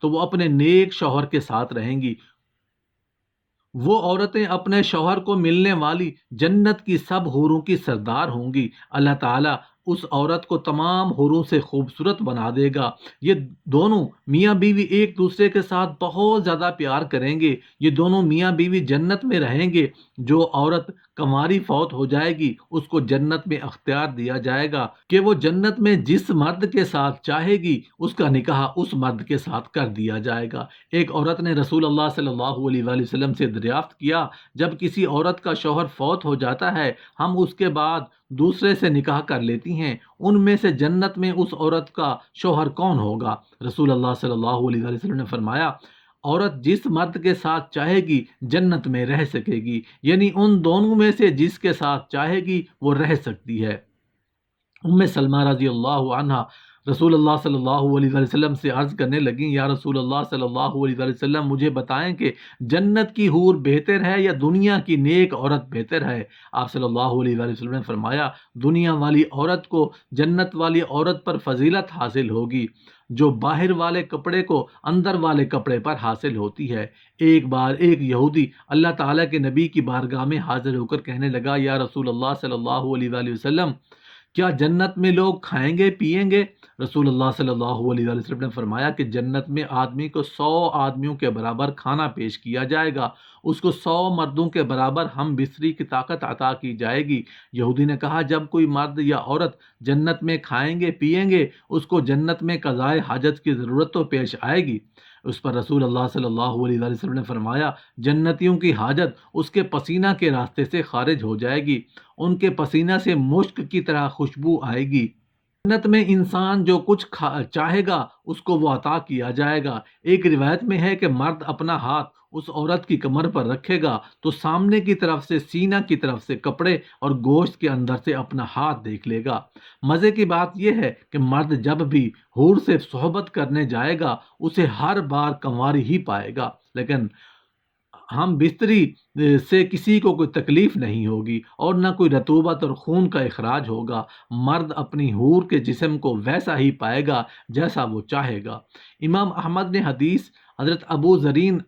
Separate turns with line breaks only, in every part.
تو وہ اپنے نیک شوہر کے ساتھ رہیں گی۔ وہ عورتیں اپنے شوہر کو ملنے والی جنت کی سب حوروں کی سردار ہوں گی۔ اللہ تعالیٰ اس عورت کو تمام حوروں سے خوبصورت بنا دے گا۔ یہ دونوں میاں بیوی ایک دوسرے کے ساتھ بہت زیادہ پیار کریں گے۔ یہ دونوں میاں بیوی جنت میں رہیں گے۔ جو عورت کنواری فوت ہو جائے گی اس کو جنت میں اختیار دیا جائے گا کہ وہ جنت میں جس مرد کے ساتھ چاہے گی اس کا نکاح اس مرد کے ساتھ کر دیا جائے گا۔ ایک عورت نے رسول اللہ صلی اللہ علیہ وآلہ وسلم سے دریافت کیا، جب کسی عورت کا شوہر فوت ہو جاتا ہے ہم اس کے بعد دوسرے سے نکاح کر لیتی ہیں، ان میں سے جنت میں اس عورت کا شوہر کون ہوگا؟ رسول اللہ صلی اللہ علیہ وآلہ وسلم نے فرمایا، عورت جس مرد کے ساتھ چاہے گی جنت میں رہ سکے گی، یعنی ان دونوں میں سے جس کے ساتھ چاہے گی وہ رہ سکتی ہے۔ سلمہ رضی اللہ عنہ رسول اللہ صلی اللہ علیہ وآلہ وسلم سے عرض کرنے لگیں، یا رسول اللہ صلی اللہ علیہ وآلہ وسلم، مجھے بتائیں کہ جنت کی حور بہتر ہے یا دنیا کی نیک عورت بہتر ہے؟ آپ صلی اللہ علیہ وآلہ وسلم نے فرمایا، دنیا والی عورت کو جنت والی عورت پر فضیلت حاصل ہوگی جو باہر والے کپڑے کو اندر والے کپڑے پر حاصل ہوتی ہے۔ ایک بار ایک یہودی اللہ تعالیٰ کے نبی کی بارگاہ میں حاضر ہو کر کہنے لگا، یا رسول اللہ صلی اللہ علیہ وآلہ وسلم، کیا جنت میں لوگ کھائیں گے پیئیں گے؟ رسول اللہ صلی اللہ علیہ وآلہ وسلم نے فرمایا کہ جنت میں آدمی کو 100 آدمیوں کے برابر کھانا پیش کیا جائے گا، اس کو 100 مردوں کے برابر ہم بستری کی طاقت عطا کی جائے گی۔ یہودی نے کہا، جب کوئی مرد یا عورت جنت میں کھائیں گے پیئیں گے اس کو جنت میں قضائے حاجت کی ضرورت تو پیش آئے گی۔ اس پر رسول اللہ صلی اللہ علیہ وآلہ وسلم نے فرمایا، جنتیوں کی حاجت اس کے پسینہ کے راستے سے خارج ہو جائے گی، ان کے پسینہ سے مشک کی طرح خوشبو آئے گی۔ جنت میں انسان جو کچھ چاہے گا اس کو وہ عطا کیا جائے گا۔ ایک روایت میں ہے کہ مرد اپنا ہاتھ اس عورت کی کمر پر رکھے گا تو سامنے کی طرف سے سینہ کی طرف سے کپڑے اور گوشت کے اندر سے اپنا ہاتھ دیکھ لے گا۔ مزے کی بات یہ ہے کہ مرد جب بھی حور سے صحبت کرنے جائے گا اسے ہر بار کنواری ہی پائے گا، لیکن ہم بستری سے کسی کو کوئی تکلیف نہیں ہوگی اور نہ کوئی رطوبت اور خون کا اخراج ہوگا۔ مرد اپنی حور کے جسم کو ویسا ہی پائے گا جیسا وہ چاہے گا۔ امام احمد نے حدیث حضرت ابو ذرین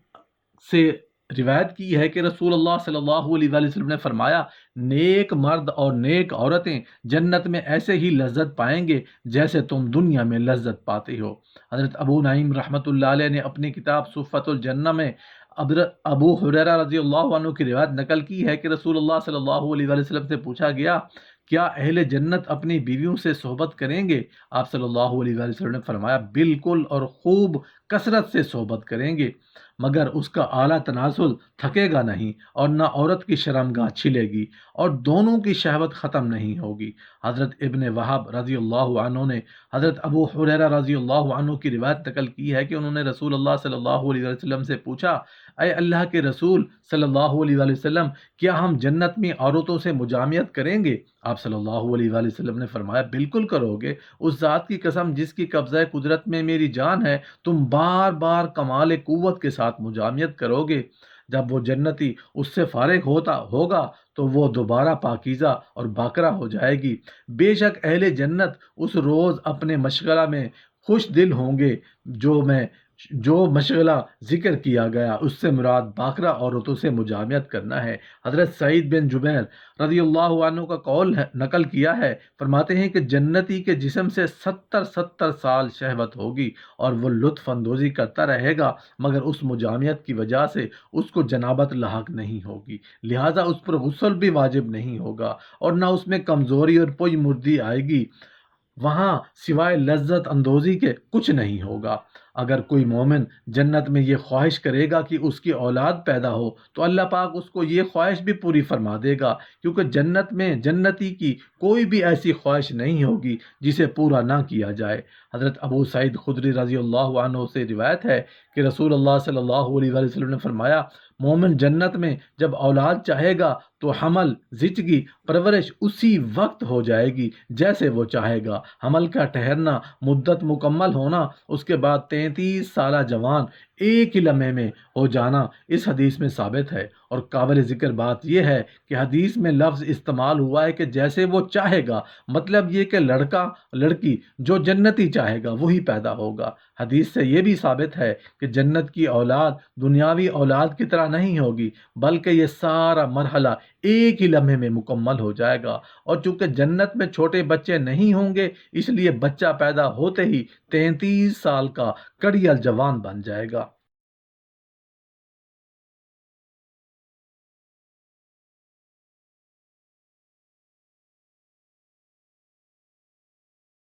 سے روایت کی ہے کہ رسول اللہ صلی اللہ علیہ وآلہ وسلم نے فرمایا، نیک مرد اور نیک عورتیں جنت میں ایسے ہی لذت پائیں گے جیسے تم دنیا میں لذت پاتے ہو۔ حضرت ابو نعیم رحمۃ اللہ علیہ نے اپنی کتاب صفۃ الجنہ میں ابو ہریرہ رضی اللہ عنہ کی روایت نقل کی ہے کہ رسول اللہ صلی اللہ علیہ وآلہ وسلم سے پوچھا گیا، کیا اہل جنت اپنی بیویوں سے صحبت کریں گے؟ آپ صلی اللہ علیہ وآلہ وسلم نے فرمایا، بالکل، اور خوب کثرت سے صحبت کریں گے، مگر اس کا اعلیٰ تناسل تھکے گا نہیں اور نہ عورت کی شرمگاہ چھلے گی اور دونوں کی شہوت ختم نہیں ہوگی۔ حضرت ابن وہب رضی اللہ عنہ نے حضرت ابو ہریرہ رضی اللہ عنہ کی روایت نقل کی ہے کہ انہوں نے رسول اللہ صلی اللہ علیہ وسلم سے پوچھا، اے اللہ کے رسول صلی اللہ علیہ وآلہ وسلم، کیا ہم جنت میں عورتوں سے مجامعت کریں گے؟ آپ صلی اللہ علیہ وآلہ وسلم نے فرمایا، بالکل کرو گے، اس ذات کی قسم جس کی قبضہ قدرت میں میری جان ہے، تم بار بار کمال قوت کے ساتھ مجامعت کرو گے۔ جب وہ جنتی اس سے فارغ ہوگا تو وہ دوبارہ پاکیزہ اور باکرہ ہو جائے گی۔ بے شک اہل جنت اس روز اپنے مشغلہ میں خوش دل ہوں گے۔ جو مشغلہ ذکر کیا گیا اس سے مراد باکرہ عورتوں سے مجامعت کرنا ہے۔ حضرت سعید بن جبیر رضی اللہ عنہ کا قول نقل کیا ہے، فرماتے ہیں کہ جنتی کے جسم سے 70 سال شہوت ہوگی اور وہ لطف اندوزی کرتا رہے گا، مگر اس مجامعت کی وجہ سے اس کو جنابت لاحق نہیں ہوگی، لہٰذا اس پر غسل بھی واجب نہیں ہوگا اور نہ اس میں کمزوری اور پوئی مردی آئے گی۔ وہاں سوائے لذت اندوزی کے کچھ نہیں ہوگا۔ اگر کوئی مومن جنت میں یہ خواہش کرے گا کہ اس کی اولاد پیدا ہو تو اللہ پاک اس کو یہ خواہش بھی پوری فرما دے گا، کیونکہ جنت میں جنتی کی کوئی بھی ایسی خواہش نہیں ہوگی جسے پورا نہ کیا جائے۔ حضرت ابو سعید خدری رضی اللہ عنہ سے روایت ہے کہ رسول اللہ صلی اللہ علیہ وآلہ وسلم نے فرمایا، مومن جنت میں جب اولاد چاہے گا تو حمل، زچگی، پرورش اسی وقت ہو جائے گی جیسے وہ چاہے گا۔ حمل کا ٹھہرنا، مدت مکمل ہونا، اس کے بعد 3 33 سالہ جوان ایک ہی لمحے میں ہو جانا اس حدیث میں ثابت ہے۔ اور قابل ذکر بات یہ ہے کہ حدیث میں لفظ استعمال ہوا ہے کہ جیسے وہ چاہے گا، مطلب یہ کہ لڑکا لڑکی جو جنتی چاہے گا وہی پیدا ہوگا۔ حدیث سے یہ بھی ثابت ہے کہ جنت کی اولاد دنیاوی اولاد کی طرح نہیں ہوگی، بلکہ یہ سارا مرحلہ ایک ہی لمحے میں مکمل ہو جائے گا۔ اور چونکہ جنت میں چھوٹے بچے نہیں ہوں گے، اس لیے بچہ پیدا ہوتے ہی 33 سال کا کڑیل جوان بن جائے گا۔